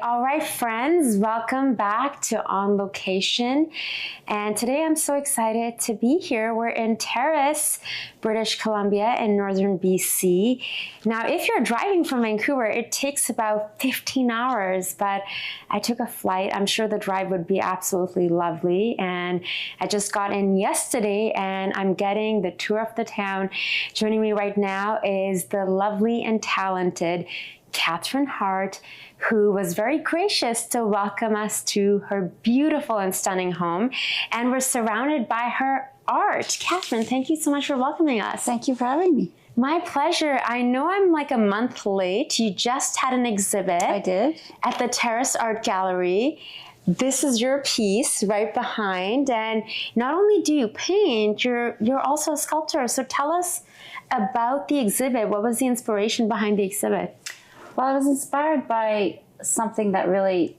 All right, friends, welcome back to On Location. And today I'm so excited to be here. We're in Terrace, British Columbia in northern BC. Now, if you're driving from Vancouver, it takes about 15 hours, but I took a flight. I'm sure the drive would be absolutely lovely. And I just got in yesterday and I'm getting the tour of the town. Joining me right now is the lovely and talented Catherine Hart, who was very gracious to welcome us to her beautiful and stunning home. And we're surrounded by her art. Catherine, thank you so much for welcoming us. Thank you for having me. My pleasure. I know I'm like a month late. You just had an exhibit. I did. At the Terrace Art Gallery. This is your piece right behind. And not only do you paint, you're also a sculptor. So tell us about the exhibit. What was the inspiration behind the exhibit? Well, I was inspired by something that really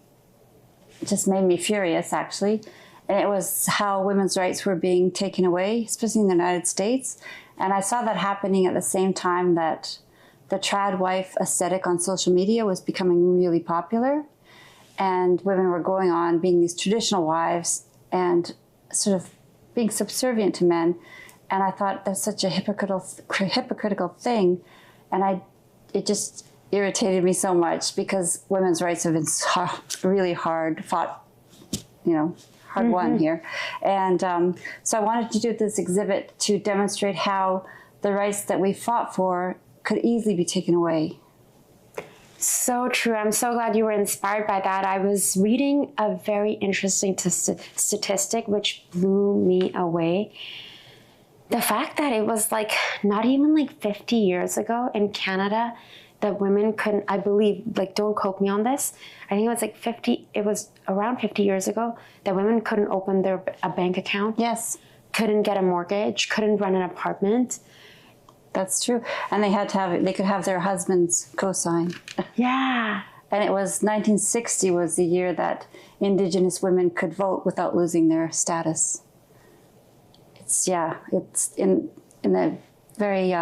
just made me furious, actually. And it was how women's rights were being taken away, especially in the United States. And I saw that happening at the same time that the trad wife aesthetic on social media was becoming really popular. And women were going on being these traditional wives and sort of being subservient to men. And I thought that's such a hypocritical thing. And it just irritated me so much because women's rights have been really hard fought, hard won here. And so I wanted to do this exhibit to demonstrate how the rights that we fought for could easily be taken away. So true. I'm so glad you were inspired by that. I was reading a very interesting statistic which blew me away. The fact that it was not even 50 years ago in Canada that women couldn't, I believe, don't quote me on this, I think it was around 50 years ago that women couldn't open a bank account. Yes. Couldn't get a mortgage, couldn't rent an apartment. That's true. And they could have their husbands co-sign. Yeah. And it was 1960 was the year that Indigenous women could vote without losing their status. It's in a very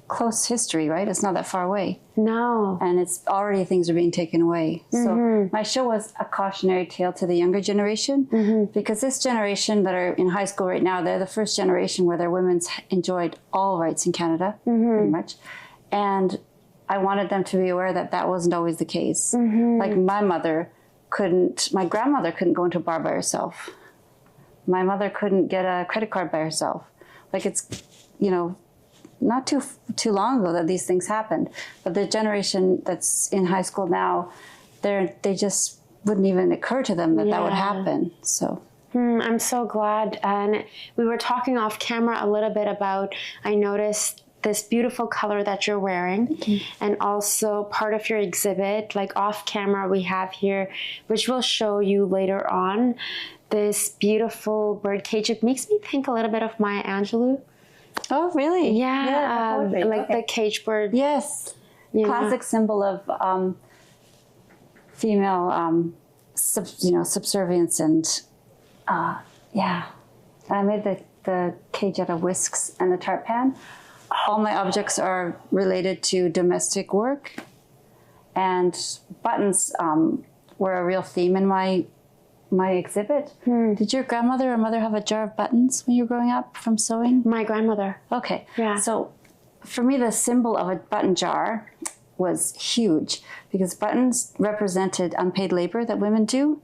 close history, right? It's not that far away. No. And it's already things are being taken away. So my show was a cautionary tale to the younger generation because this generation that are in high school right now, they're the first generation where their women's enjoyed all rights in Canada, pretty much. And I wanted them to be aware that that wasn't always the case. Like my grandmother couldn't go into a bar by herself. My mother couldn't get a credit card by herself. It's, not too long ago that these things happened. But the generation that's in high school now, they just wouldn't even occur to them that that would happen. So I'm so glad. And we were talking off camera a little bit about, I noticed this beautiful color that you're wearing and also part of your exhibit, off camera we have here, which we'll show you later on, this beautiful bird cage. It makes me think a little bit of Maya Angelou. Oh, really? Yeah, the cage bird. Yes. Classic symbol of female, subservience and, yeah. I made the cage out of whisks and the tart pan. All my objects are related to domestic work, and buttons were a real theme in my exhibit. Did your grandmother or mother have a jar of buttons when you were growing up from sewing? My grandmother. Okay. Yeah. So for me, the symbol of a button jar was huge because buttons represented unpaid labor that women do.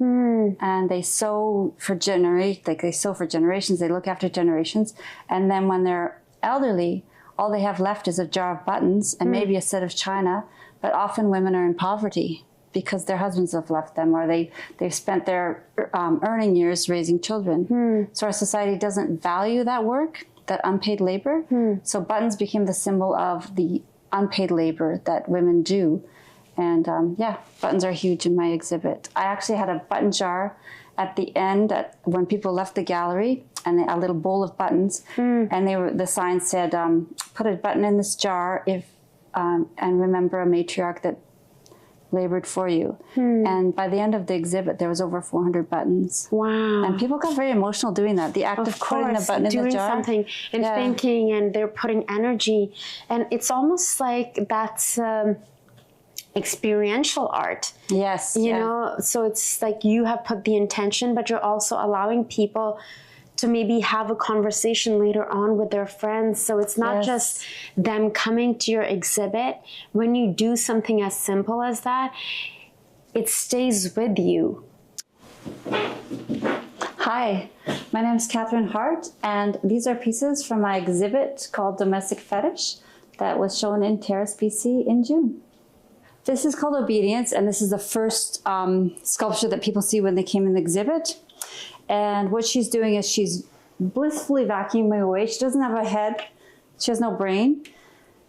And they sew for generations. They look after generations. And then when they're elderly, all they have left is a jar of buttons and maybe a set of china. But often women are in poverty because their husbands have left them or they've spent their earning years raising children. So our society doesn't value that work, that unpaid labor. So buttons became the symbol of the unpaid labor that women do. And buttons are huge in my exhibit. I actually had a button jar at the end when people left the gallery, and a little bowl of buttons. And the sign said, put a button in this jar and remember a matriarch that labored for you. And by the end of the exhibit, there was over 400 buttons. Wow. And people got very emotional doing that. The act of putting a button in the jar. Doing something and thinking, and they're putting energy. And it's almost like that's experiential art. Yes. You know, so it's like you have put the intention, but you're also allowing people to maybe have a conversation later on with their friends. So it's not just them coming to your exhibit. When you do something as simple as that, it stays with you. Hi, my name is Catherine Hart, and these are pieces from my exhibit called Domestic Fetish that was shown in Terrace, BC in June. This is called Obedience, and this is the first sculpture that people see when they came in the exhibit. And what she's doing is she's blissfully vacuuming away. She doesn't have a head. She has no brain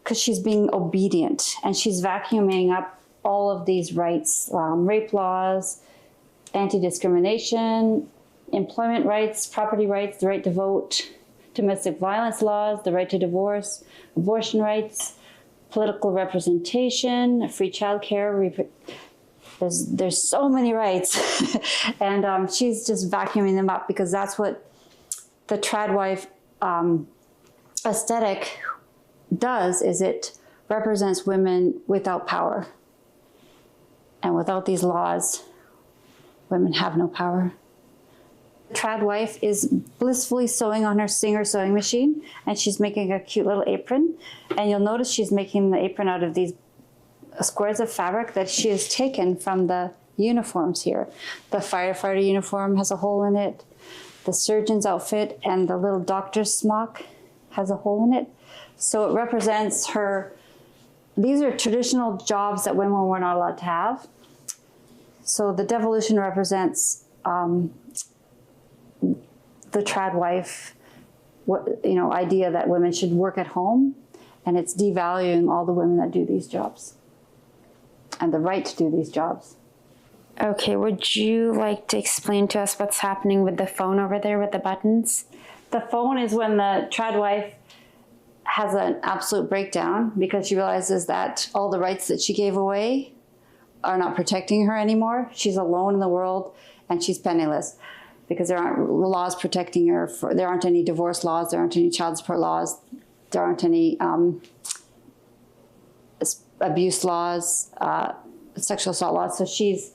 because she's being obedient, and she's vacuuming up all of these rights, rape laws, anti-discrimination, employment rights, property rights, the right to vote, domestic violence laws, the right to divorce, abortion rights, political representation, free childcare. There's so many rights. And she's just vacuuming them up because that's what the trad wife aesthetic does, is it represents women without power. And without these laws, women have no power. The trad wife is blissfully sewing on her Singer sewing machine, and she's making a cute little apron. And you'll notice she's making the apron out of these squares of fabric that she has taken from the uniforms here. The firefighter uniform has a hole in it. The surgeon's outfit and the little doctor's smock has a hole in it. So it represents her. These are traditional jobs that women were not allowed to have. So the devolution represents the trad wife, idea that women should work at home, and it's devaluing all the women that do these jobs and the right to do these jobs. Okay, would you like to explain to us what's happening with the phone over there with the buttons? The phone is when the trad wife has an absolute breakdown because she realizes that all the rights that she gave away are not protecting her anymore. She's alone in the world and she's penniless because there aren't laws protecting her. There aren't any divorce laws, there aren't any child support laws, there aren't any abuse laws, sexual assault laws. So she's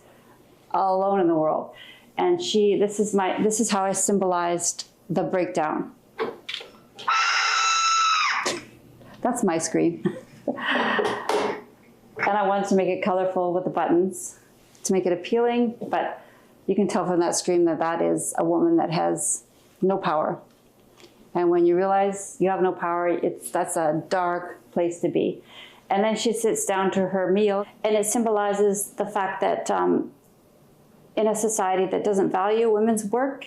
alone in the world. And this is how I symbolized the breakdown. That's my scream. And I wanted to make it colorful with the buttons to make it appealing, but you can tell from that scream that that is a woman that has no power. And when you realize you have no power, that's a dark place to be. And then she sits down to her meal, and it symbolizes the fact that in a society that doesn't value women's work,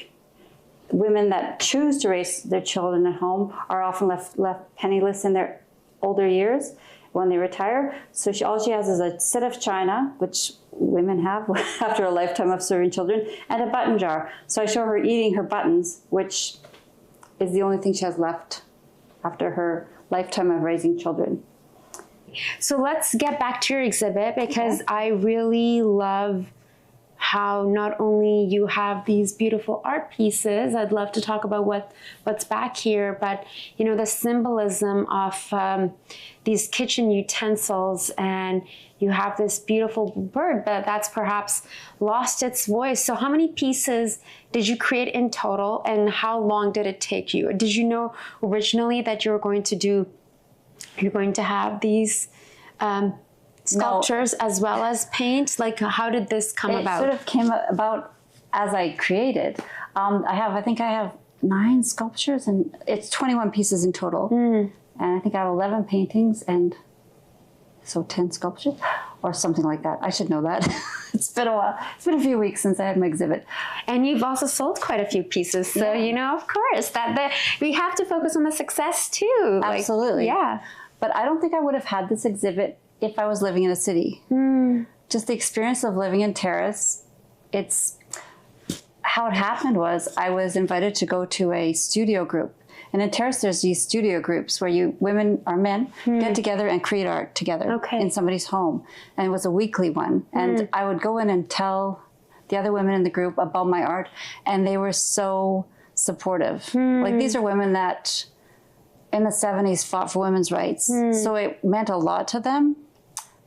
women that choose to raise their children at home are often left penniless in their older years when they retire. So all she has is a set of china, which women have after a lifetime of serving children, and a button jar. So I show her eating her buttons, which is the only thing she has left after her lifetime of raising children. So let's get back to your exhibit, because I really love how not only you have these beautiful art pieces, I'd love to talk about what's back here, but the symbolism of these kitchen utensils, and you have this beautiful bird that's perhaps lost its voice. So how many pieces did you create in total, and how long did it take you? Did you know originally that you're going to have these sculptures as well as paint? Like, how did this come about? It sort of came about as I created. I think I have 9 sculptures, and it's 21 pieces in total. And I think I have 11 paintings, and so 10 sculptures or something like that. I should know that. It's been a while. It's been a few weeks since I had my exhibit. And you've also sold quite a few pieces. So, of course, we have to focus on the success too. Absolutely. But I don't think I would have had this exhibit if I was living in a city. Just the experience of living in Terrace, how it happened was I was invited to go to a studio group. And in Terrace, there's these studio groups where women or men get together and create art together in somebody's home. And it was a weekly one. And I would go in and tell the other women in the group about my art, and they were so supportive. Like, these are women that in the 70s fought for women's rights. So it meant a lot to them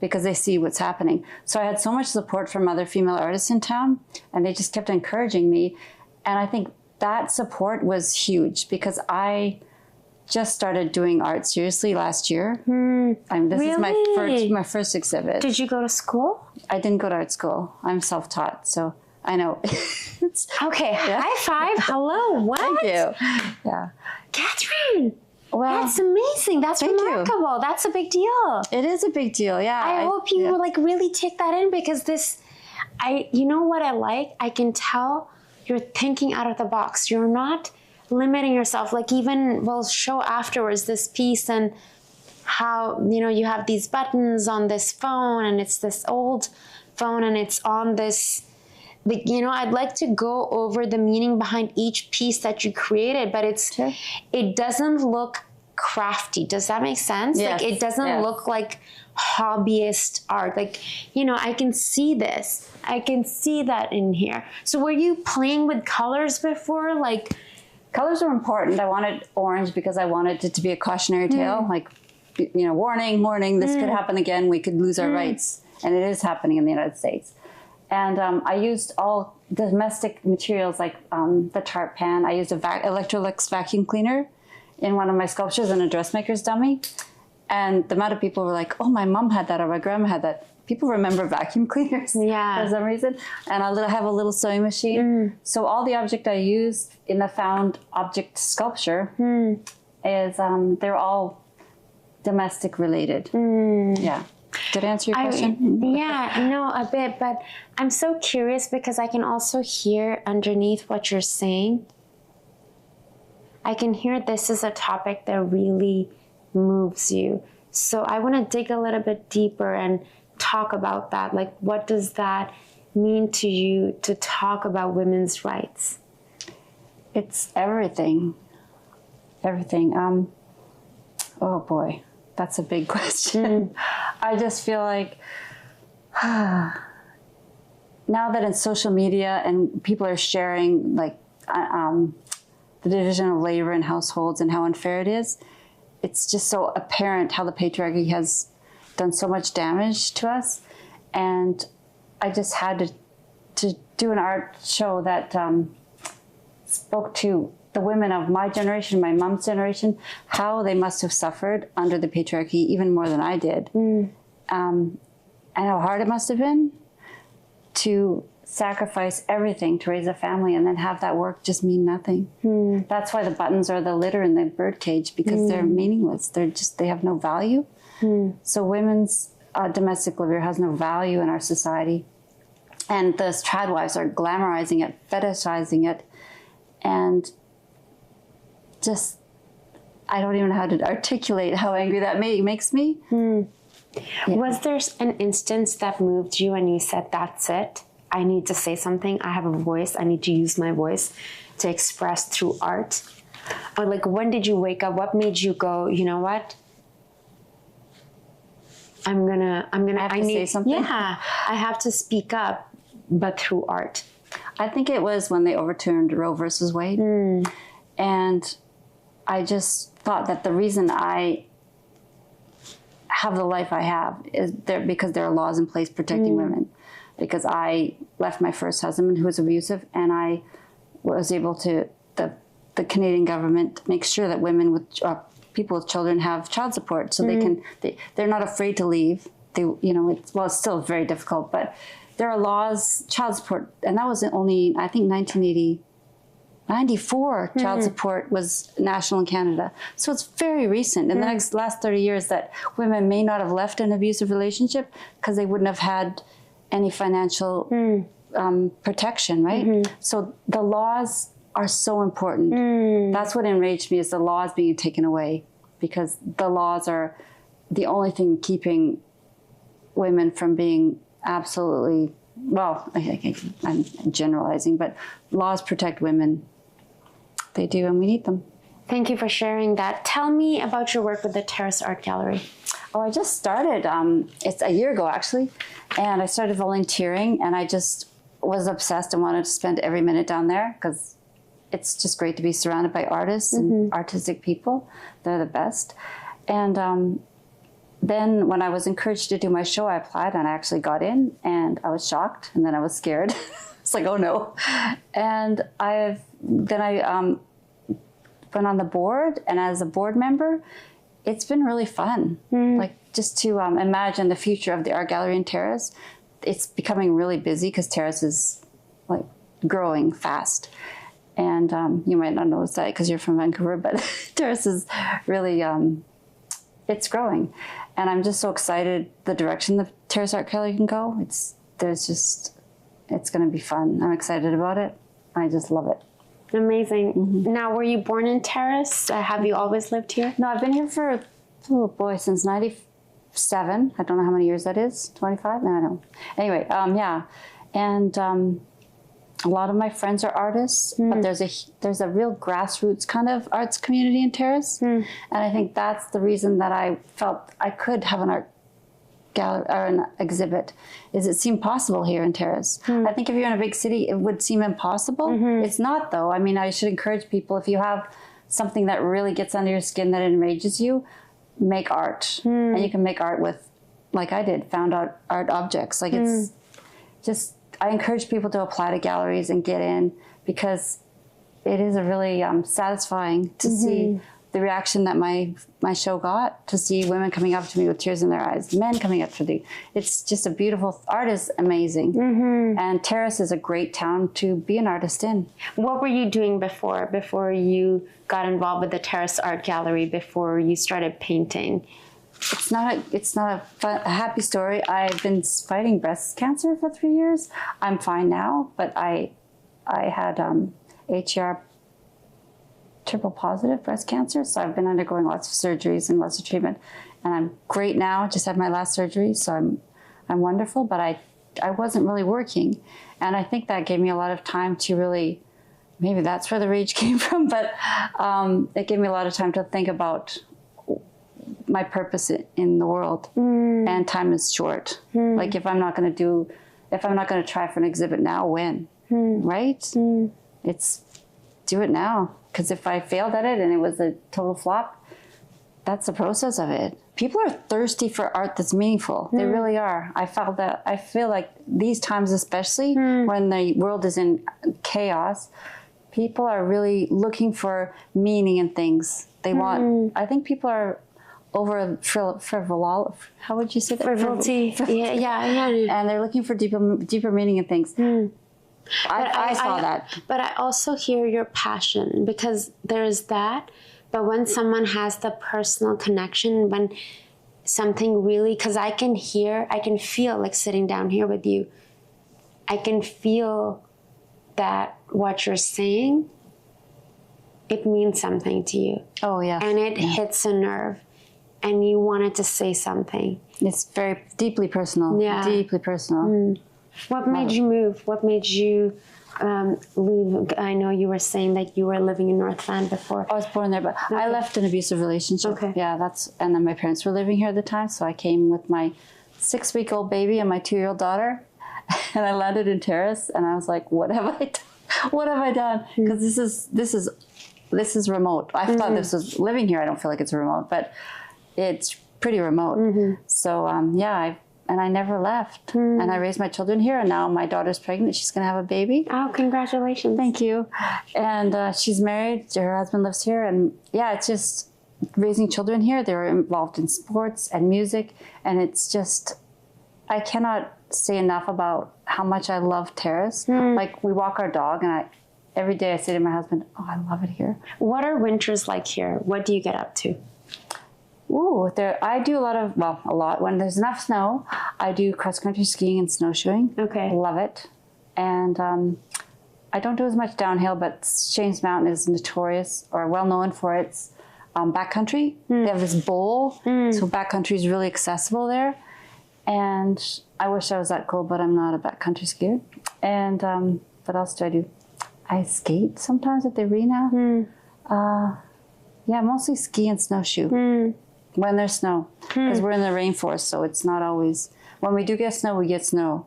because they see what's happening. So I had so much support from other female artists in town, and they just kept encouraging me. And I think that support was huge because I just started doing art seriously last year. This is my first exhibit. Did you go to school? I didn't go to art school. I'm self-taught, so I know. Okay, high five. Hello, what? Thank you. Yeah. Catherine, well, that's amazing. That's remarkable. You. That's a big deal. It is a big deal, yeah. I hope you like really take that in because you know what I like? I can tell you're thinking out of the box. You're not limiting yourself. Like even we'll show afterwards this piece and how, you have these buttons on this phone and it's this old phone and it's on this, I'd like to go over the meaning behind each piece that you created, but it doesn't look crafty. Does that make sense? Yes. Like it doesn't look like hobbyist art. Like, I can see this. I can see that in here. So were you playing with colors before? Like colors are important. I wanted orange because I wanted it to be a cautionary tale. Like, warning, this could happen again. We could lose our rights. And it is happening in the United States. And I used all domestic materials like the tart pan. I used a Electrolux vacuum cleaner in one of my sculptures and a dressmaker's dummy. And the amount of people were like, oh, my mom had that or my grandma had that. People remember vacuum cleaners for some reason. And I have a little sewing machine. So all the object I used in the found object sculpture is, they're all domestic related. Yeah. Did I answer your question? A bit. But I'm so curious because I can also hear underneath what you're saying. I can hear this is a topic that really moves you. So I want to dig a little bit deeper and talk about that. Like, what does that mean to you to talk about women's rights? It's everything. Everything. Oh boy, that's a big question. I just feel like now that in social media and people are sharing like the division of labor in households and how unfair it is, it's just so apparent how the patriarchy has done so much damage to us. And I just had to do an art show that spoke to the women of my generation, my mom's generation, how they must have suffered under the patriarchy even more than I did. And how hard it must have been to sacrifice everything to raise a family and then have that work just mean nothing. That's why the buttons are the litter in the birdcage, because they're meaningless. They have no value. So women's domestic labor has no value in our society. And the tradwives are glamorizing it, fetishizing it, and just, I don't even know how to articulate how angry that makes me. Was there an instance that moved you and you said, that's it? I need to say something. I have a voice. I need to use my voice to express through art. Or like, when did you wake up? What made you go, you know what? I need to say something. Yeah, I have to speak up, but through art. I think it was when they overturned Roe versus Wade. And I just thought that the reason I have the life I have is because there are laws in place protecting women. Because I left my first husband who was abusive, and I was able to, the Canadian government makes sure that women with people with children have child support, so they're not afraid to leave. It's still very difficult, but there are laws, child support, and that was only, I think, 1994, child support was national in Canada. So it's very recent. In the last 30 years that women may not have left an abusive relationship because they wouldn't have had any financial protection, right? So the laws are so important. That's what enraged me, is the laws being taken away, because the laws are the only thing keeping women from being absolutely, well, I'm generalizing, but laws protect women. They do, and we need them. Thank you for sharing that. Tell me about your work with the Terrace Art Gallery. Oh, I just started, it's a year ago actually, and I started volunteering, and I just was obsessed and wanted to spend every minute down there, because it's just great to be surrounded by artists and artistic people. They're the best. And then when I was encouraged to do my show, I applied and I actually got in, and I was shocked, and then I was scared. It's like, oh no. And I went on the board, and as a board member, it's been really fun. Like just to imagine the future of the art gallery in Terrace. It's becoming really busy because Terrace is like growing fast. And you might not notice that because you're from Vancouver, but Terrace is really, it's growing. And I'm just so excited the direction the Terrace Art Gallery can go. It's going to be fun. I'm excited about it. I just love it. Amazing. Now, were you born in Terrace? Have you always lived here? No, I've been here for, since 97. I don't know how many years that is. 25? No, I don't know. Anyway, yeah. And a lot of my friends are artists, but there's a real grassroots kind of arts community in Terrace. And I think that's the reason that I felt I could have an art gallery or an exhibit, is it seemed possible here in Terrace. I think if you're in a big city, it would seem impossible. It's not, though. I mean, I should encourage people, if you have something that really gets under your skin, that enrages you, make art. And you can make art with, like I did, found art objects. Like it's just, I encourage people to apply to galleries and get in, because it is a really satisfying to see the reaction that my show got, to see women coming up to me with tears in their eyes, men coming up to me. It's just a beautiful, art is amazing. And Terrace is a great town to be an artist in. What were you doing before you got involved with the Terrace Art Gallery, before you started painting? It's not a happy story. I've been fighting breast cancer for 3 years. I'm fine now, but I had HER triple positive breast cancer, so I've been undergoing lots of surgeries and lots of treatment, and I'm great now. Just had my last surgery, so I'm wonderful. But I wasn't really working, and I think that gave me a lot of time to really, maybe that's where the rage came from. But it gave me a lot of time to think about my purpose in the world. And time is short. Like if I'm not going to try for an exhibit now, when? Right? It's do it now. Because if I failed at it and it was a total flop, that's the process of it. People are thirsty for art that's meaningful. They really are. I feel like these times, especially when the world is in chaos, people are really looking for meaning in things. They want, I think people are over frivolity. How would you say that? Frivolity. Yeah. And they're looking for deeper meaning in things. I saw that. But I also hear your passion, because there's that. But when someone has the personal connection, when something really, because I can feel, like sitting down here with you, I can feel that what you're saying, it means something to you. Oh, yeah. And it hits a nerve. And you wanted to say something. It's very deeply personal. Yeah. Deeply personal. What made you move? What made you leave? I know you were saying that you were living in North Van before. I was born there, but I left an abusive relationship. Okay. Yeah, and then my parents were living here at the time, so I came with my 6-week-old baby and my 2-year-old daughter, and I landed in Terrace, and I was like, what have I done? What have I done? Because this is remote. I thought this was living here. I don't feel like it's remote, but it's pretty remote. So and I never left. And I raised my children here, and now my daughter's pregnant. She's going to have a baby. Oh, congratulations. Thank you. And she's married. Her husband lives here. And yeah, it's just raising children here. They were involved in sports and music. And it's just, I cannot say enough about how much I love Terrace. Like, we walk our dog, and every day I say to my husband, oh, I love it here. What are winters like here? What do you get up to? Ooh, I do a lot. When there's enough snow, I do cross-country skiing and snowshoeing. Okay. Love it. And I don't do as much downhill, but Shames Mountain is notorious, or well-known for its backcountry. They have this bowl, so backcountry is really accessible there. And I wish I was that cool, but I'm not a backcountry skier. And what else do I do? I skate sometimes at the arena. Yeah, mostly ski and snowshoe. When there's snow, because we're in the rainforest, so it's not always, when we do get snow, we get snow.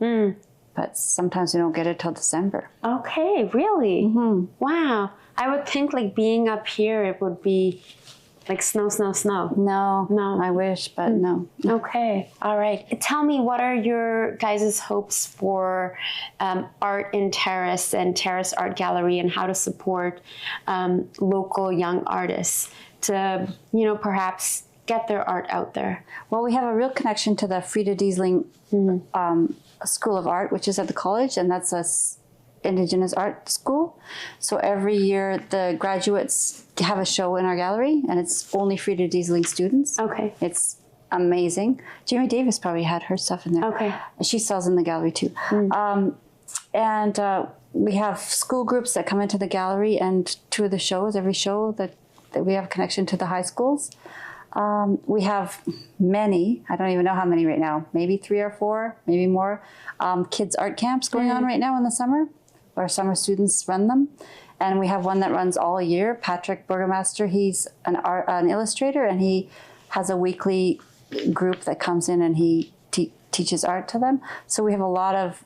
But sometimes we don't get it till December. Okay, really? Wow. I would think, like, being up here, it would be Like snow, snow, snow? No, I wish, but no. Okay, all right. Tell me, what are your guys' hopes for art in Terrace and Terrace Art Gallery, and how to support local young artists to, perhaps get their art out there? Well, we have a real connection to the Frida Diesling School of Art, which is at the college, and that's a Indigenous art school. So every year the graduates have a show in our gallery, and it's only Frida Diesling students. Okay. It's amazing. Jamie Davis probably had her stuff in there. Okay. She sells in the gallery too. And we have school groups that come into the gallery and tour the shows, every show that we have a connection to the high schools. We have many, I don't even know how many right now, maybe 3 or 4, maybe more, kids art camps going on right now in the summer. Our summer students run them. And we have one that runs all year. Patrick Burgomaster, he's an illustrator, and he has a weekly group that comes in and he teaches art to them. So we have a lot of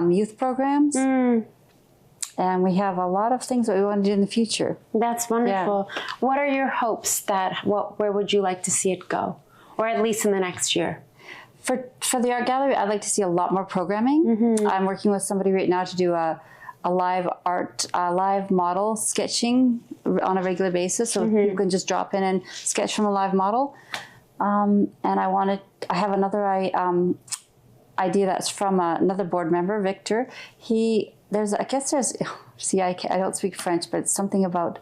youth programs. And we have a lot of things that we want to do in the future. That's wonderful. Yeah. What are your hopes where would you like to see it go? Or at least in the next year? For the art gallery, I'd like to see a lot more programming. I'm working with somebody right now to do a live model sketching on a regular basis, so you can just drop in and sketch from a live model. And I have another idea that's from another board member, Victor. I don't speak French, but it's something about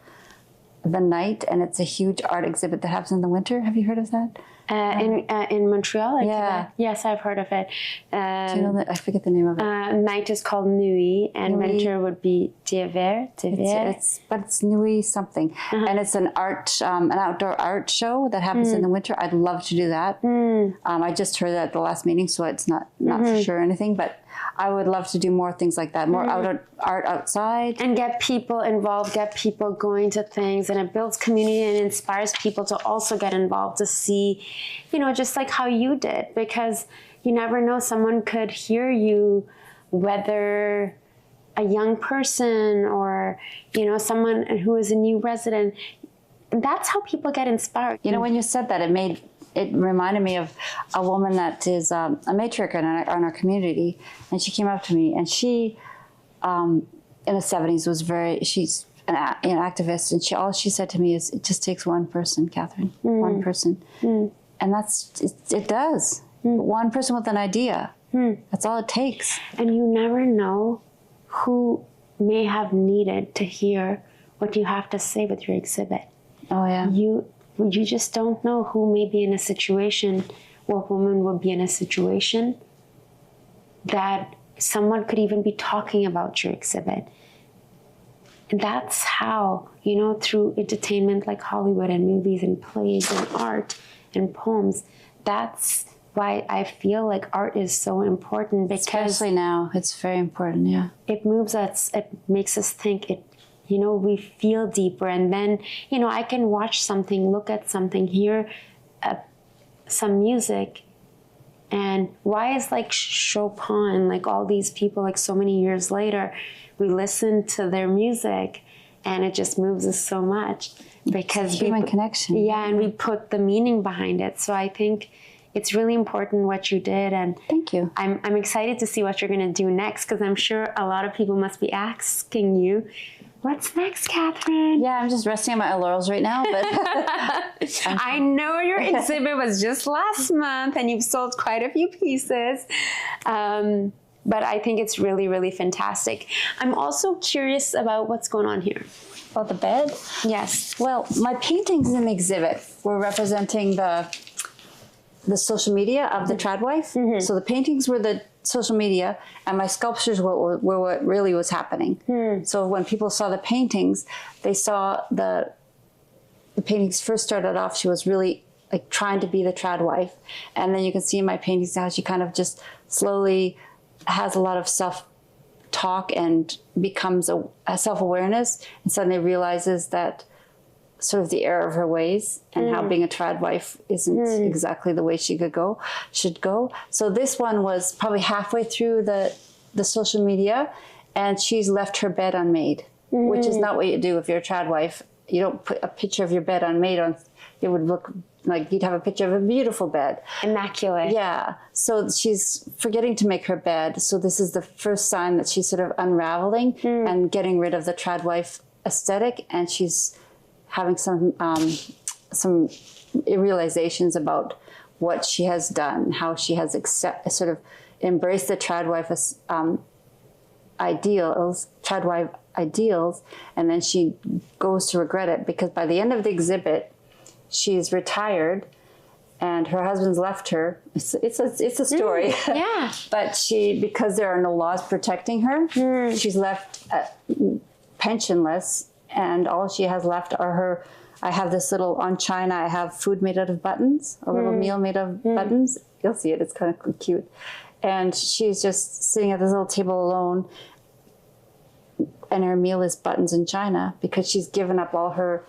the night, and it's a huge art exhibit that happens in the winter. Have you heard of that? In Montreal? Yeah. Yes, I've heard of it. Do you know that? I forget the name of it. Night is called Nuit, and winter would be d'hiver. But it's Nuit something. And it's an outdoor art show that happens in the winter. I'd love to do that. I just heard that at the last meeting, so it's not for sure anything, but I would love to do more things like that, more art outside. And get people involved, get people going to things, and it builds community and inspires people to also get involved, to see, just like how you did, because you never know, someone could hear you, whether a young person or, someone who is a new resident. That's how people get inspired. When you said that, it reminded me of a woman that is a matriarch in our community, and she came up to me, and she, in the 70s, she's an activist, and all she said to me is, "It just takes one person, Catherine, one person," and it does. One person with an idea. That's all it takes. And you never know who may have needed to hear what you have to say with your exhibit. Oh yeah. You just don't know who may be in a situation, what woman would be in a situation that someone could even be talking about your exhibit. And that's how, through entertainment like Hollywood and movies and plays and art and poems, that's why I feel like art is so important, because especially now, it's very important, yeah. It moves us, it makes us think, we feel deeper, and then, I can watch something, look at something, hear some music, and why is like Chopin, like all these people, like so many years later, we listen to their music, and it just moves us so much, because human connection. Yeah, and we put the meaning behind it. So I think it's really important what you did, and thank you. I'm excited to see what you're going to do next, because I'm sure a lot of people must be asking you, what's next, Catherine? Yeah, I'm just resting on my laurels right now, but I know your exhibit was just last month, and you've sold quite a few pieces. But I think it's really, really fantastic. I'm also curious about what's going on here. About the bed? Yes. Well, my paintings in the exhibit were representing the social media of the tradwife. So the paintings were the social media, and my sculptures were what really was happening. So when people saw the paintings, they saw the paintings first started off, she was really like trying to be the tradwife. And then you can see in my paintings how she kind of just slowly has a lot of self-talk and becomes a self-awareness, and suddenly realizes that sort of the error of her ways, and how being a tradwife isn't exactly the way she should go. So this one was probably halfway through the social media, and she's left her bed unmade, which is not what you do if you're a tradwife. You don't put a picture of your bed unmade on it would look like you'd have a picture of a beautiful bed. Immaculate. Yeah. So she's forgetting to make her bed. So this is the first sign that she's sort of unraveling and getting rid of the trad wife aesthetic. And she's having some realizations about what she has done, how she has sort of embraced the trad wife trad wife ideals, and then she goes to regret it, because by the end of the exhibit, she's retired and her husband's left her. It's a story. Yeah. But because there are no laws protecting her, she's left pensionless, and all she has left are I have this little, on China, I have food made out of buttons, a little meal made of buttons. You'll see it, it's kind of cute. And she's just sitting at this little table alone, and her meal is buttons in China, because she's given up all her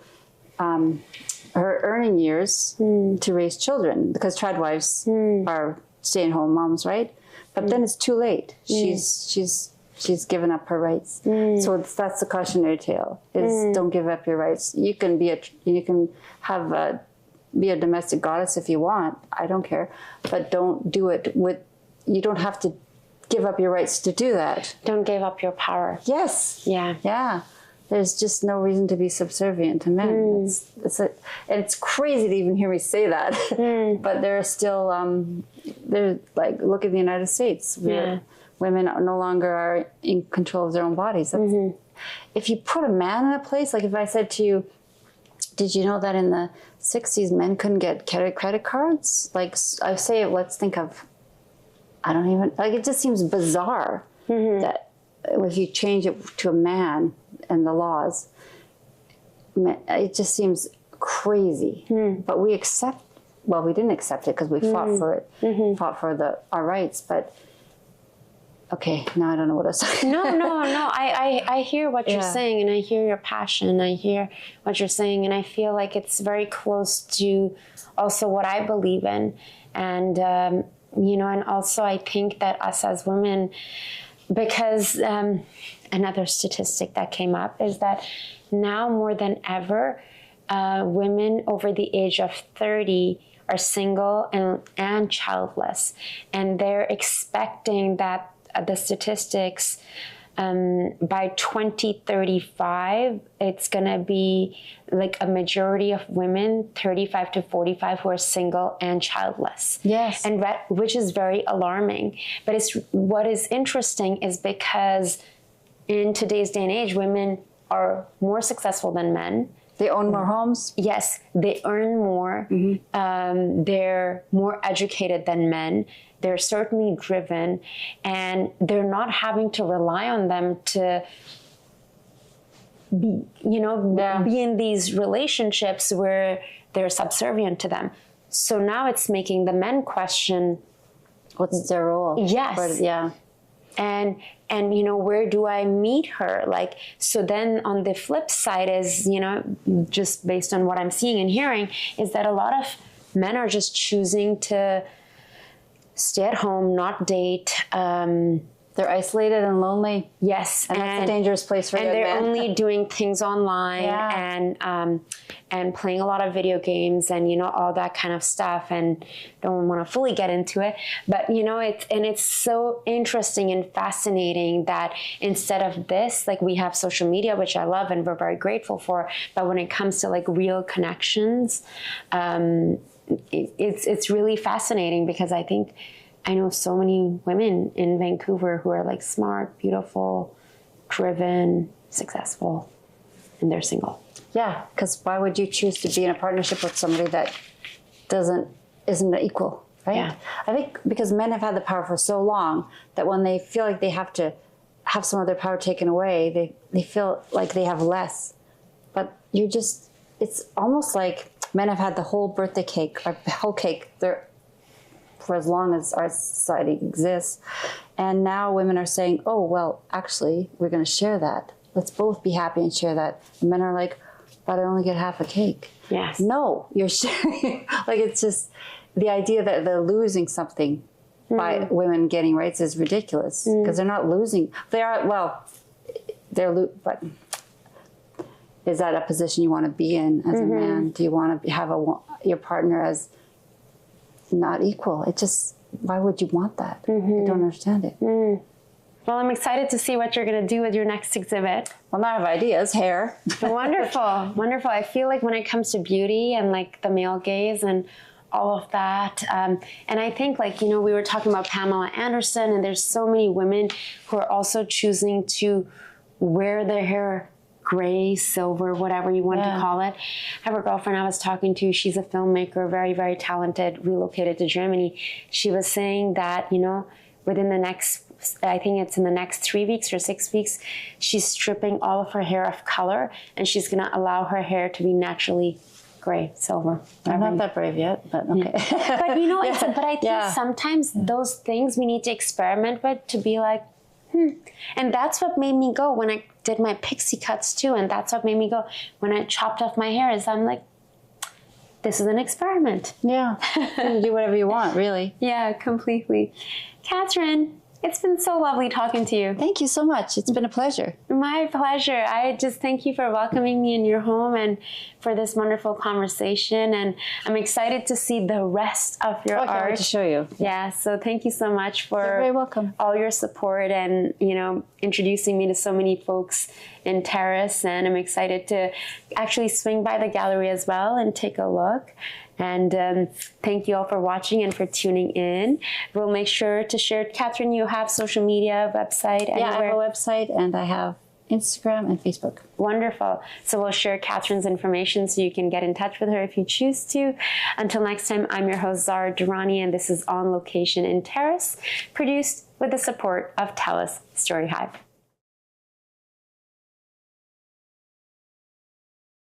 earning years to raise children, because trad wives are stay-at-home moms, right? But then it's too late. She's given up her rights. So that's the cautionary tale: is don't give up your rights. You can be a domestic goddess if you want. I don't care, but don't do it with. You don't have to give up your rights to do that. Don't give up your power. Yes. Yeah. Yeah. There's just no reason to be subservient to men. It's crazy to even hear me say that. But there are still, look at the United States. Women no longer are in control of their own bodies. If you put a man in a place, like if I said to you, did you know that in the 60s men couldn't get credit cards? Like I say, let's think of, I don't even, it just seems bizarre that if you change it to a man and the laws, it just seems crazy. But we didn't accept it because we fought for it, fought for our rights. But okay, now I don't know what I was saying. No. I hear what you're saying, and I hear your passion. I hear what you're saying, and I feel like it's very close to also what I believe in. And, and also I think that us as women, because another statistic that came up is that now more than ever, women over the age of 30 are single and childless. And they're expecting that the statistics, by 2035, it's going to be like a majority of women, 35 to 45, who are single and childless. Yes. And which is very alarming. But what is interesting is because in today's day and age, women are more successful than men. They own more homes? Yes, they earn more. They're more educated than men. They're certainly driven, and they're not having to rely on them to be in these relationships where they're subservient to them. So now it's making the men question, what's their role? Yes. And where do I meet her? Like, so then on the flip side is, just based on what I'm seeing and hearing, is that a lot of men are just choosing to stay at home, not date. They're isolated and lonely. Yes. And that's a dangerous place for young men. And they're only doing things online and playing a lot of video games and, all that kind of stuff. And don't want to fully get into it. But, it's so interesting and fascinating that instead of this, like we have social media, which I love and we're very grateful for. But when it comes to like real connections, it's really fascinating, because I know so many women in Vancouver who are like smart, beautiful, driven, successful, and they're single. Yeah, because why would you choose to be in a partnership with somebody that isn't equal, right? Yeah. I think because men have had the power for so long that when they feel like they have to have some of their power taken away, they feel like they have less. But it's almost like men have had the whole birthday cake, or the whole cake, for as long as our society exists. And now women are saying, oh, well, actually, we're going to share that. Let's both be happy and share that. And men are like, but I only get half a cake. Yes. No, you're sharing. Like, it's just the idea that they're losing something by women getting rights is ridiculous, because they're not losing. They are, well, but is that a position you want to be in as a man? Do you want to have your partner as not equal? It just, why would you want that? I don't understand it. Well, I'm excited to see what you're going to do with your next exhibit. Well, now I have ideas, hair. Wonderful, wonderful. I feel like when it comes to beauty and like the male gaze and all of that, and I think like, you know, we were talking about Pamela Anderson, and there's so many women who are also choosing to wear their hair gray, silver, whatever you want to call it. I have a girlfriend I was talking to. She's a filmmaker, very, very talented, relocated to Germany. She was saying that, you know, within the next, I think it's in the next 3 weeks or 6 weeks, she's stripping all of her hair of color, and she's going to allow her hair to be naturally gray, silver. I'm not that brave yet, but okay. But you know, but I think sometimes those things we need to experiment with to be like, And that's what made me go when I did my pixie cuts too. And that's what made me go when I chopped off my hair, is I'm like, this is an experiment. Yeah, you can do whatever you want, really. Yeah, completely. Catherine, it's been so lovely talking to you. Thank you so much. It's been a pleasure. My pleasure. I just thank you for welcoming me in your home and for this wonderful conversation. And I'm excited to see the rest of your art. I can't wait to show you. Yeah, so thank you so much for You're very welcome. All your support and, you know, introducing me to so many folks in Terrace. And I'm excited to actually swing by the gallery as well and take a look. And thank you all for watching and for tuning in. We'll make sure to share. Catherine, you have social media, website, anywhere? Yeah, I have a website and I have Instagram and Facebook. Wonderful. So we'll share Catherine's information so you can get in touch with her if you choose to. Until next time, I'm your host, Zara Durrani, and this is On Location in Terrace, produced with the support of TELUS STORYHIVE.